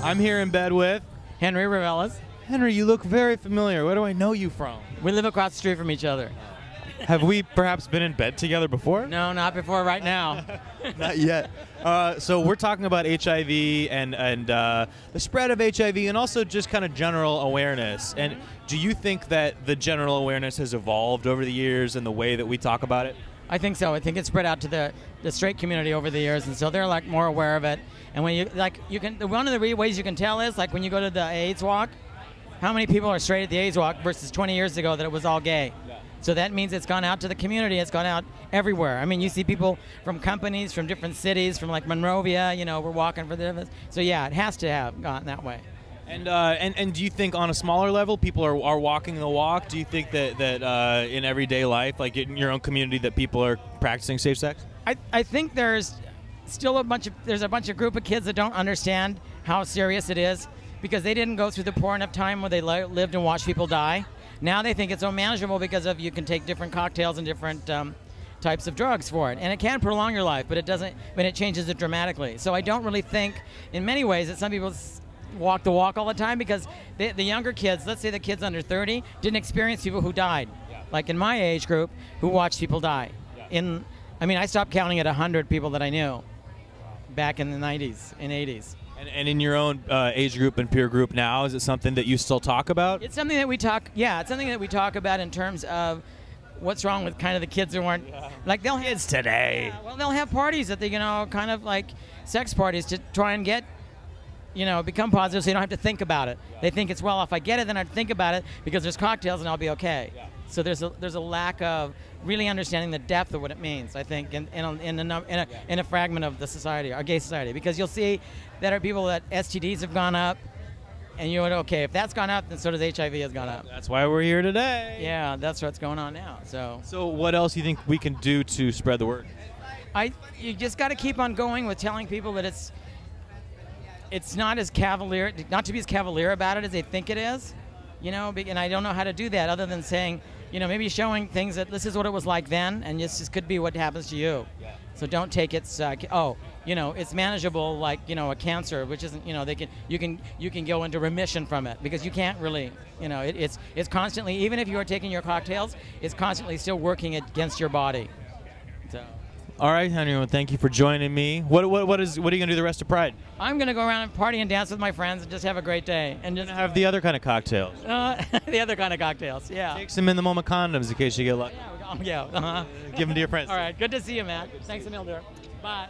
I'm here in bed with Henry Ravellis. Henry. You look very familiar. Where do I know you from? We live across the street from each other. Have we perhaps been in bed together before? No, not before right now. Not yet. So we're talking about HIV and the spread of HIV and also just kind of general awareness. And do you think that the general awareness has evolved over the years in the way that we talk about it? I think so. I think it's spread out to the straight community over the years, and so they're like more aware of it. And when one of the ways you can tell is like when you go to the AIDS walk, how many people are straight at the AIDS walk versus 20 years ago that it was all gay. Yeah. So that means it's gone out to the community. It's gone out everywhere. I mean, you see people from companies, from different cities, from like Monrovia. You know, we're walking for the. So yeah, it has to have gone that way. And do you think on a smaller level people are walking the walk? Do you think that in everyday life, like in your own community, that people are practicing safe sex? I think there's still a bunch of group of kids that don't understand how serious it is because they didn't go through the poor enough time where they lived and watched people die. Now they think it's so manageable because of you can take different cocktails and different types of drugs for it, and it can prolong your life, but it doesn't. But it changes it dramatically. So I don't really think, in many ways, that some people walk the walk all the time because the younger kids, let's say the kids under 30, didn't experience people who died, like in my age group, who watched people die. I mean, I stopped counting at 100 people that I knew back in the 90s and 80s. And in your own age group and peer group now, is it something that you still talk about? It's something that we talk. Yeah, it's something that we talk about in terms of what's wrong with kind of the kids who aren't like they'll have kids today. Yeah, well, they'll have parties that they kind of like sex parties to try and get. Become positive so you don't have to think about it. They think it's, well, if I get it, then I'd think about it because there's cocktails and I'll be okay. Yeah. So there's a lack of really understanding the depth of what it means, I think, in a fragment of the society, our gay society. Because you'll see that are people that STDs have gone up, and you're okay, if that's gone up, then so does HIV has gone up. That's why we're here today. Yeah, that's what's going on now. So what else do you think we can do to spread the word? You just got to keep on going with telling people that it's not as cavalier, not to be as cavalier about it as they think it is, and I don't know how to do that other than saying, maybe showing things that this is what it was like then, and this could be what happens to you. Yeah. So don't take it, it's manageable like, a cancer, which isn't, you can go into remission from it because you can't really, it's constantly, even if you are taking your cocktails, it's constantly still working against your body. So. All right, Henry, well, thank you for joining me. What are you going to do the rest of Pride? I'm going to go around and party and dance with my friends and just have a great day. And just have the other kind of cocktails. The other kind of cocktails, yeah. Take some in the moment condoms in case you get lucky. Yeah. Give them to your friends. All right, good to see you, Matt. Thanks a million. Bye.